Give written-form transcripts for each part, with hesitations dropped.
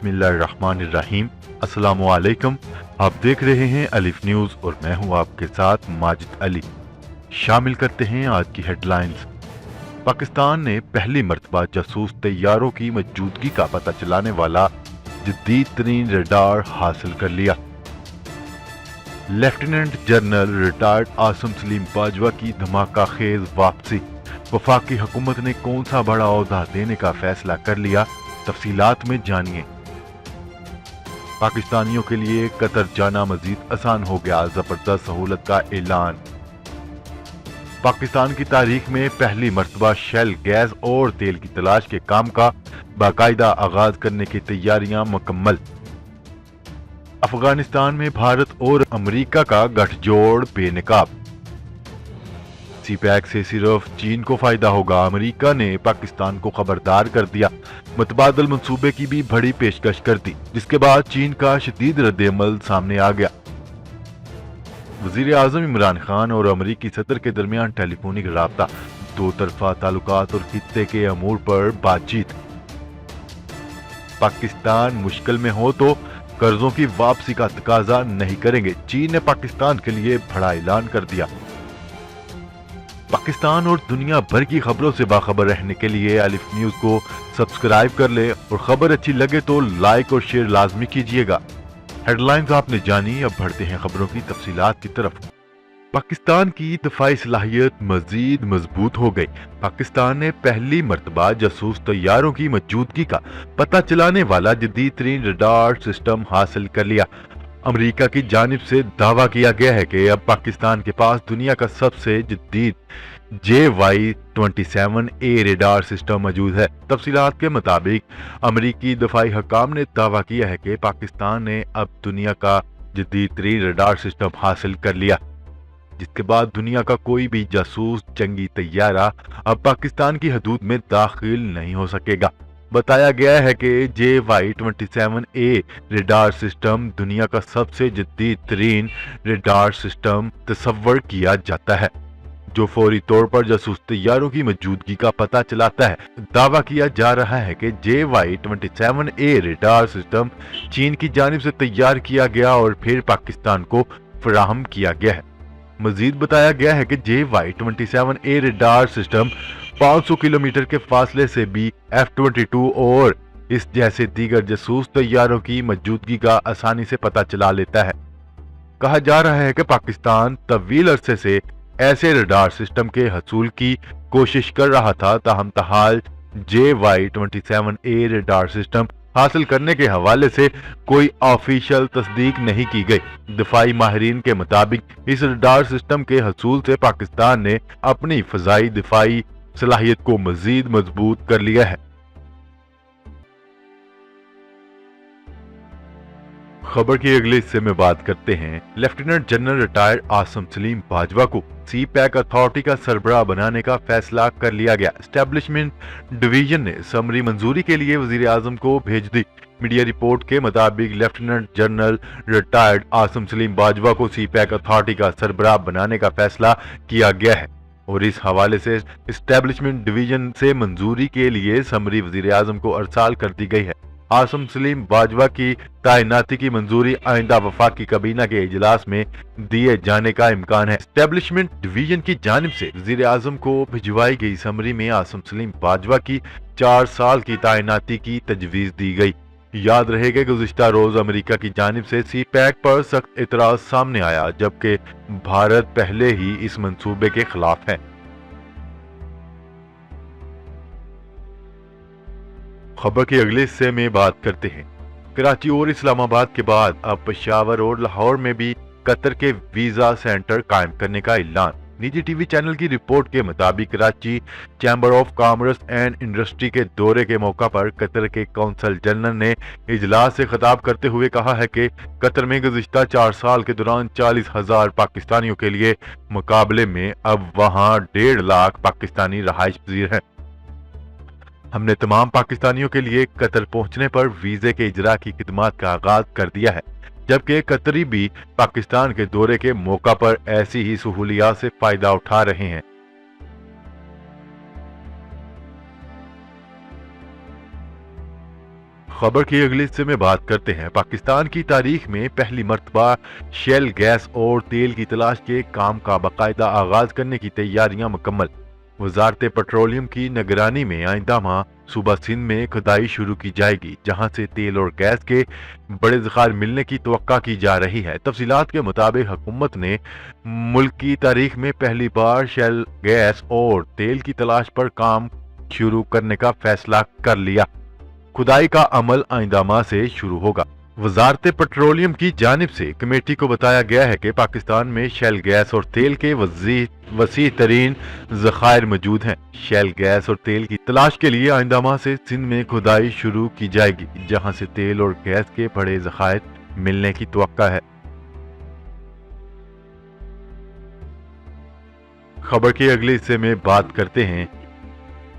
बिस्मिल्लाहिर्रहमानिर्रहीम। अस्सलामु अलैकुम। आप देख रहे हैं अलिफ न्यूज़ और मैं हूं आपके साथ माजिद अली। शामिल करते हैं आज की हेडलाइंस। पाकिस्तान ने पहली मर्तबा जासूस तैयारों की मौजूदगी का पता चलाने वाला जदीद तरीन रडार हासिल कर लिया। Lieutenant general retired Asim Salim Bajwa की धमाका खेज वापसी। वफाकी हुकूमत ने कौन सा बड़ा ओहदा देने का फैसला कर लिया, तफसीलात में जानिए। पाकिस्तानियों के लिए कतर जाना मजीद आसान हो गया, जबरदस्त सहूलत का ऐलान। पाकिस्तान की तारीख में पहली मर्तबा शेल गैस और तेल की तलाश के काम का बाकायदा आगाज करने की तैयारियां मुकम्मल। अफगानिस्तान में भारत और अमेरिका का गठजोड़ बेनकाब। सीपैक से सिर्फ चीन को फायदा होगा, अमेरिका ने पाकिस्तान को खबरदार कर दिया। मुतबादल मंसूबे की भी बड़ी पेशकश कर दी, जिसके बाद चीन का शदीद रद्द-ए-अमल सामने आ गया। वजीर आजम इमरान खान और अमेरिकी सदर के दरमियान टेलीफोनिक राब्ता, दो तरफा ताल्लुकात और खित्ते के अमूर पर बातचीत। पाकिस्तान मुश्किल में हो तो कर्जों की वापसी का तकाजा नहीं करेंगे, चीन ने पाकिस्तान के लिए बड़ा ऐलान कर दिया। पाकिस्तान और दुनिया भर की खबरों से बाखबर रहने के लिए अलिफ न्यूज़ को सब्सक्राइब कर ले और खबर अच्छी लगे तो लाइक और शेयर लाजमी कीजिएगा। हेडलाइंस आपने जानी, अब बढ़ते हैं खबरों की तफसीलात की तरफ। पाकिस्तान की दफाई सलाहियत मजीद मजबूत हो गई। पाकिस्तान ने पहली मर्तबा जासूस तैयारों की मौजूदगी का पता चलाने वाला जदीद तरीन रडार सिस्टम हासिल कर लिया। अमेरिका की जानिब से दावा किया गया है कि अब पाकिस्तान के पास दुनिया का सबसे जदीद JY-27A रेडार सिस्टम मौजूद है। तफसीलात के मुताबिक अमेरिकी दफाई हकाम ने दावा किया है कि पाकिस्तान ने अब दुनिया का जदीद तरीन रेडार सिस्टम हासिल कर लिया, जिसके बाद दुनिया का कोई भी जासूस जंगी तैयारा अब पाकिस्तान की हदूद में दाखिल नहीं हो सकेगा। बताया गया है कि JY-27A रेडार सिस्टम दुनिया का सबसे जदीद तरीन रेडार सिस्टम तस्वर किया जाता है, जो फौरी तौर पर जासूस तैयारों की मौजूदगी का पता चलाता है। दावा किया जा रहा है कि JY-27A रेडार सिस्टम चीन की जानिब से तैयार किया गया और फिर पाकिस्तान को फराहम किया गया है। मजीद बताया गया है कि JY-27A रेडार सिस्टम 500 किलोमीटर के फासले से भी F-22 और इस जैसे दीगर जासूस तैयारों की मौजूदगी का आसानी से पता चला लेता है। कहा जा रहा है कि पाकिस्तान तवील अरसे से ऐसे रडार सिस्टम के हसूल की कोशिश कर रहा था, ताहम तहाल JY-27A रेडार सिस्टम हासिल करने के हवाले से कोई ऑफिशियल तस्दीक नहीं की गई। दफाई माहिरीन के मुताबिक इस रडार सिस्टम के हसूल से पाकिस्तान ने अपनी फजाई दिफाई सलाहियत को मजीद मजबूत कर लिया है। खबर के अगले हिस्से में बात करते हैं। Lieutenant general retired Asim Salim Bajwa को सीपैक अथॉरिटी का सरबराह बनाने का फैसला कर लिया गया। एस्टेब्लिशमेंट डिवीजन ने समरी मंजूरी के लिए वजीर आजम को भेज दी। मीडिया रिपोर्ट के मुताबिक lieutenant general retired Asim Salim Bajwa को सीपैक अथॉरिटी का सरबराह बनाने का फैसला किया गया है और इस हवाले से एस्टेब्लिशमेंट डिवीजन से मंजूरी के लिए समरी वजीर आजम को अरसाल कर दी गई है। आसिम सलीम बाजवा की तैनाती की मंजूरी आइंदा वफाकी काबीना के इजलास में दिए जाने का इम्कान है। एस्टेब्लिशमेंट डिवीजन की जानिब से वजीर आजम को भिजवाई गई समरी में आसिम सलीम बाजवा की 4 साल की तैनाती की तजवीज दी गई। याद रहेगा गुज़िश्ता रोज अमेरिका की जानिब से सीपैक पर सख्त एतराज सामने आया, जबकि भारत पहले ही इस मंसूबे के खिलाफ है। खबर के अगले हिस्से में बात करते हैं। कराची और इस्लामाबाद के बाद अब पेशावर और लाहौर में भी कतर के वीजा सेंटर कायम करने का ऐलान। निजी टीवी चैनल की रिपोर्ट के मुताबिक Karachi chamber of commerce and industry के दौरे के मौका पर कतर के कौंसल जनरल ने इजलास से खिताब करते हुए कहा है कि कतर में गुज़िश्ता 4 साल के दौरान 40,000 पाकिस्तानियों के लिए मुकाबले में अब वहां 1.5 लाख पाकिस्तानी रहायश पजीर हैं। हमने तमाम पाकिस्तानियों के लिए कतर पहुंचने पर वीजे के इजरा की खिदमत का आगाज कर दिया है, जबकि कतरी भी पाकिस्तान के दौरे के मौका पर ऐसी ही सहूलियात से फायदा उठा रहे हैं। खबर की अगले हिस्से में बात करते हैं। पाकिस्तान की तारीख में पहली मर्तबा शेल गैस और तेल की तलाश के काम का बाकायदा आगाज करने की तैयारियां मुकम्मल। वजारत पेट्रोलियम की निगरानी में आइंदा माह सूबा सिंध में खुदाई शुरू की जाएगी, जहां से तेल और गैस के बड़े ज़खायर मिलने की तवक्का की जा रही है। तफसीलात के मुताबिक हुकूमत ने मुल्क की तारीख में पहली बार शेल गैस और तेल की तलाश पर काम शुरू करने का फैसला कर लिया। खुदाई का अमल आइंदा माह से शुरू होगा। वजारत पेट्रोलियम की जानिब से कमेटी को बताया गया है कि पाकिस्तान में शेल गैस और तेल के वसी तरीन ज़खायर मौजूद हैं। शेल गैस और तेल की तलाश के लिए आइंदा माह से सिंध में खुदाई शुरू की जाएगी, जहां से तेल और गैस के बड़े ज़खायर मिलने की तवक्का है। खबर के अगले हिस्से में बात करते हैं।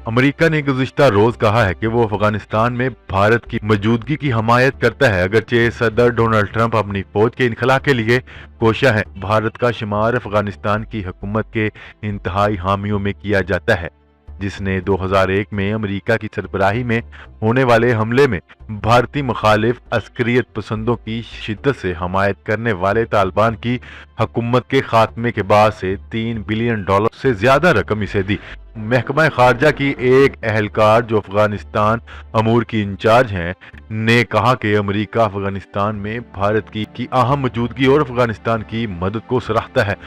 अमेरिका ने गुज़िश्ता रोज कहा है कि वो अफगानिस्तान में भारत की मौजूदगी की हमायत करता है, अगरचे सदर डोनाल्ड ट्रंप अपनी फौज के इनखला के लिए कोशा है। भारत का शुमार अफगानिस्तान की हुकूमत के इंतहाई हामियों में किया जाता है, जिसने 2001 में अमेरिका की सरबराही में होने वाले हमले में भारतीय मुखालिफ अस्करियत पसंदों की शिद्दत से हमायत करने वाले तालिबान की हुकूमत के खात्मे के बाद से $3 बिलियन से ज्यादा रकम इसे दी। महकमा खारजा की एक अहलकार जो अफगानिस्तान अमूर की इंचार्ज हैं ने कहा कि अमेरिका अफगानिस्तान में भारत की अहम मौजूदगी और अफगानिस्तान की मदद को सराहता है।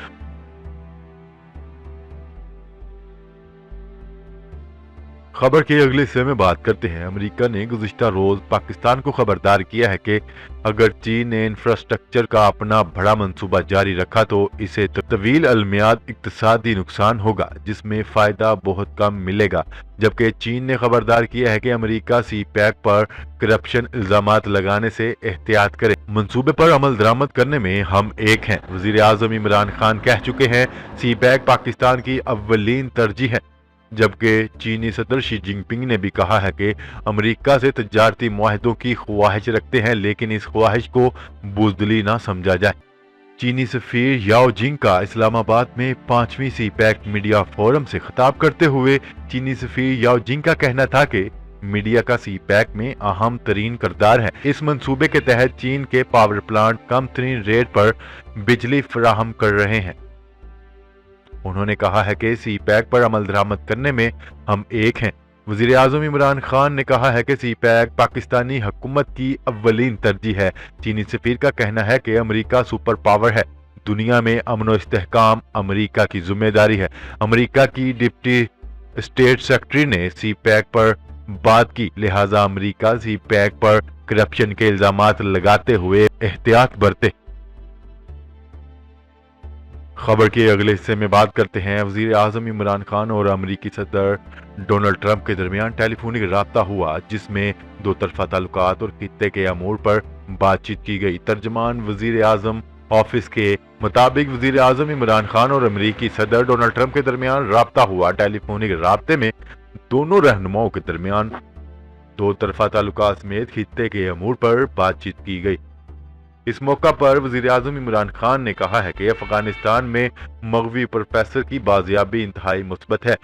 खबर के अगले हिस्से में बात करते हैं। अमेरिका ने गुज़िश्ता रोज पाकिस्तान को खबरदार किया है कि अगर चीन ने इंफ्रास्ट्रक्चर का अपना बड़ा मंसूबा जारी रखा तो इसे तवील अलमियाद इक्तिसादी नुकसान होगा, जिसमें फायदा बहुत कम मिलेगा। जबकि चीन ने खबरदार किया है कि अमेरिका सी पैक पर करप्शन इल्जामात लगाने से एहतियात करे। मंसूबे पर अमल दरामद करने में हम एक हैं। वजीर आजम इमरान खान कह चुके हैं सी पैक पाकिस्तान की अव्वलीन तरजीह है। जबकि चीनी सदर शी जिनपिंग ने भी कहा है कि अमेरिका से तजारती मुआहदों की ख्वाहिश रखते हैं, लेकिन इस ख्वाहिश को बुज़दिली ना समझा जाए। चीनी सफीर याओ जिंग का इस्लामाबाद में 5वीं सी पैक मीडिया फोरम से खिताब करते हुए चीनी सफीर याओ जिंग का कहना था कि मीडिया का सी पैक में अहम तरीन किरदार है। इस मंसूबे के तहत चीन के पावर प्लांट कम तरीन रेट पर बिजली फराहम कर रहे हैं। उन्होंने कहा है कि सी पैक पर अमल दरामद करने में हम एक हैं। वजीर आजम इमरान खान ने कहा है कि सी पैक पाकिस्तानी हुकूमत की अव्वलीन तरजीह है। चीनी सफीर का कहना है कि अमेरिका सुपर पावर है, दुनिया में अमन और इस्तेहकाम अमेरिका की जिम्मेदारी है। अमेरिका की डिप्टी स्टेट सेक्रेटरी ने सी पैक पर बात की, लिहाजा अमेरिका सी पैक पर करप्शन के इल्जामात लगाते हुए एहतियात बरते। खबर के अगले हिस्से में बात करते हैं। वजीर आजम इमरान खान और अमरीकी सदर डोनाल्ड ट्रंप के दरमियान टेलीफोनिक राब्ता हुआ, जिसमें दो तरफा ताल्लुकात और खित्ते के अमूर पर बातचीत की गई। तर्जमान वजीर आजम ऑफिस के मुताबिक वजीर आजम इमरान खान और अमरीकी सदर डोनाल्ड ट्रंप के दरमियान राब्ता हुआ। टेलीफोनिक राब्ते में दोनों रहनुमाओं के दरमियान दो तरफा ताल्लुकात समेत खित्ते के अमूर पर बातचीत की गई। इस मौका पर वजीर आजम इमरान खान ने कहा है कि अफगानिस्तान में मगवी प्रोफेसर की बाजियाबी इंतहाई मुस्बत है।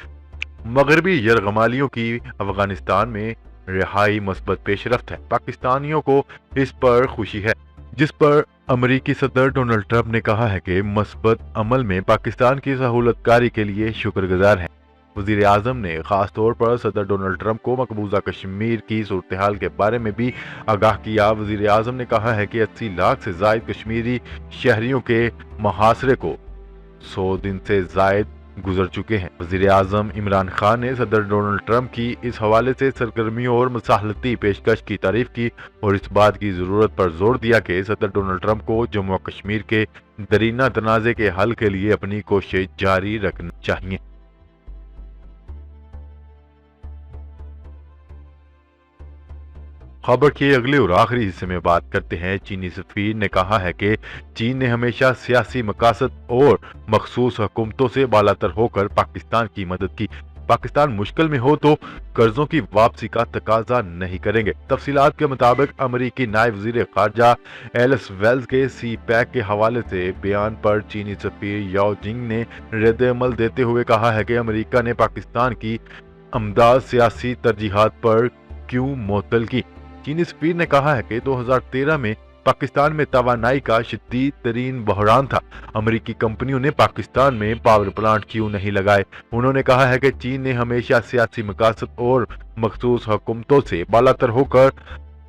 मगरबी यरगमालियों की अफगानिस्तान में रिहाई मुस्बत पेशरफ्त है। पाकिस्तानियों को इस पर खुशी है, जिस पर अमरीकी सदर डोनाल्ड ट्रंप ने कहा है कि मुस्बत अमल में पाकिस्तान की सहूलतकारी के लिए शुक्रगुजार है। वजीर आजम ने खास तौर पर सदर डोनाल्ड ट्रंप को मकबूजा कश्मीर की सूरत हाल के बारे में भी आगाह किया। वजीर आजम ने कहा है कि 80 लाख से जायद कश्मीरी शहरियों के मुहासरे को 100 दिन से जायद गुजर चुके हैं। वजीर आजम इमरान खान ने सदर डोनाल्ड ट्रंप की इस हवाले से सरगर्मियों और मुसाहलती पेशकश की तारीफ की और इस बात की जरूरत पर जोर दिया कि सदर डोनाल्ड ट्रंप को जम्मू कश्मीर के दरीना तनाज़े के हल के लिए अपनी कोशिश जारी रखनी चाहिए। खबर के अगले और आखिरी हिस्से में बात करते हैं। चीनी सफीर ने कहा है कि चीन ने हमेशा सियासी मकासद और मखसूस हुकूमतों से बालातर होकर पाकिस्तान की मदद की। पाकिस्तान मुश्किल में हो तो कर्जों की वापसी का तकाजा नहीं करेंगे। तफसीलात के मुताबिक अमरीकी नायब वजीर खारजा एलिस वेल्स के सी पैक के हवाले से बयान पर चीनी सफीर याओ जिंग ने रद्द अमल देते हुए कहा है कि अमरीका ने पाकिस्तान की अमदाद सियासी तरजीहात पर क्यों मुअत्तल की। चीनी सफीर ने कहा है कि 2013 में पाकिस्तान में तवानाई का शदीद तरीन बहरान था। अमेरिकी कंपनियों ने पाकिस्तान में पावर प्लांट क्यों नहीं लगाए? उन्होंने कहा है कि चीन ने हमेशा सियासी मकासद और मखसूस हुकूमतों से बालातर होकर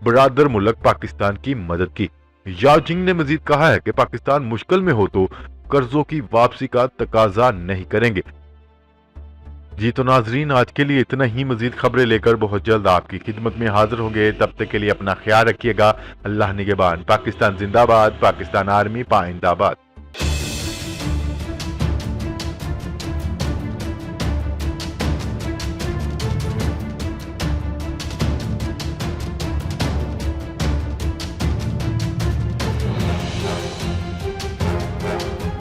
बरादर मुल्क पाकिस्तान की मदद की। याओ जिंग ने मजीद कहा है कि पाकिस्तान मुश्किल में हो तो कर्जों की वापसी का तकाजा नहीं करेंगे। जी तो नाजरीन, आज के लिए इतना ही। मजीद खबरें लेकर बहुत जल्द आपकी खिदमत में हाजिर होंगे। तब तक के लिए अपना ख्याल रखिएगा। अल्लाह निगहबान। पाकिस्तान जिंदाबाद। पाकिस्तान आर्मी पाइंदाबाद।